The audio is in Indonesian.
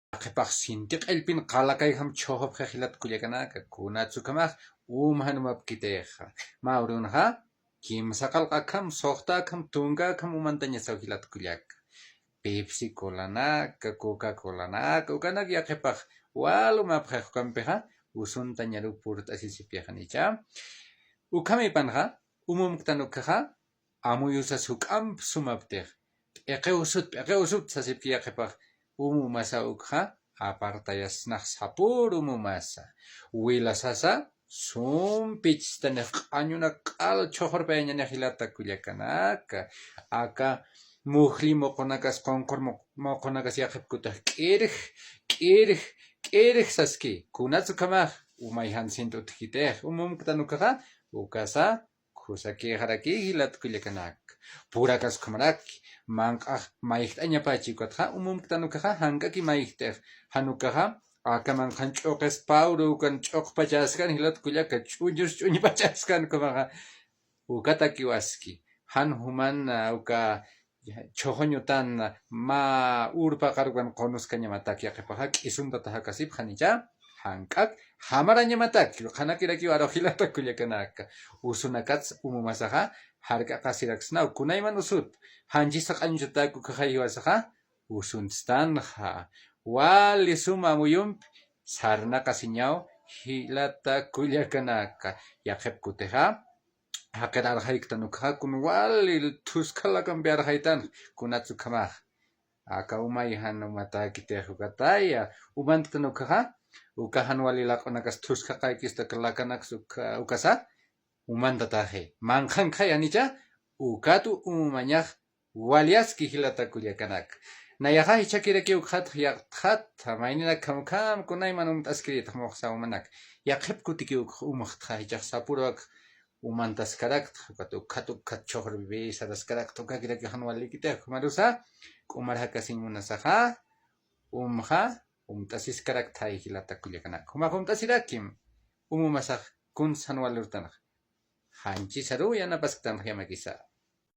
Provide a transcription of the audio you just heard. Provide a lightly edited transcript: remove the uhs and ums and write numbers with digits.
Qipaq sintiq elpin qalakay ham chohop khahilat kulyakanaka kunatsukamaj umhanumap kiteja maurunja kimsaqal qakam soqtakam tunkakam umantaña sawhilat kulyak Pepsi colanaka Coca-Colanaka ukanak yaqipaq walumapqa kampeja usuntaña rupurta asisipiaqanicha ukamipanja umumktanukaja amuyusas huk'am sumaptiq p'eqe usut sasipki yaqipaq umumasa ukha apartayasnaq sapur umumasa wilasasa sumpichtenej q'añuna q'al choqorpayañanej hilata kullakanaka aka muhli moqonakas qonqor moqonakas yaqipkutaq k'irij saski kunatsu kamaj umayhan sintutkitej umumktanukaja ukasa kusakijaraki hilata kullakanaka purakas kamaraki manqaj mayqt'añapachikuatqa umumktanukaja hank'aki mayqtej hanukaja akaman qan ch'uqes pawru kan ch'uqpachaskan hilata kullaka ch'uñus ch'uñpachaskan kumaja ukata kiwaski han humana uka chojoñutan ma urpa qarwan qonuskañamatak yaqipaja k'isuntata hakasip hanicha hank'ak hamarañamatak qanakiraki arojilata kullakanaka usunakats umumasaja hark'aqa siraksna kunayman usut hanchisa q'anchutaku kajayiwasaja usuntstanja wali suma muyumpi sarnaqa siñaw hilata kullakanaka yaqipkuteja haqirarqayktanukaja kun wali thuskalakampi arqaytan kunatsu kamaj aka umayhan umatakitejukataya umantanukaja ukahan wali laq'unakas thuskaqaykista kalakanas ukasa umantataje manqankhay anicha ukatu umumañaj waliaski hilata kullakanaka nayaqa hichakiraki ukhat yaqthat maynina kamkam kunayman umt'askirita moqsawmanak yaqipkutiki umaqtqa hichaq sapurak umantaskarak ukhat choqrbi saraskarak tukakiraki han walikitej marusa k'umarhakasin munasaja umja umt'asiskarak thay hilata kullakanaka humaq umt'asirakim umumasaj kun sanwalurtanaj hanchi saru yanapasktanaj yamakisa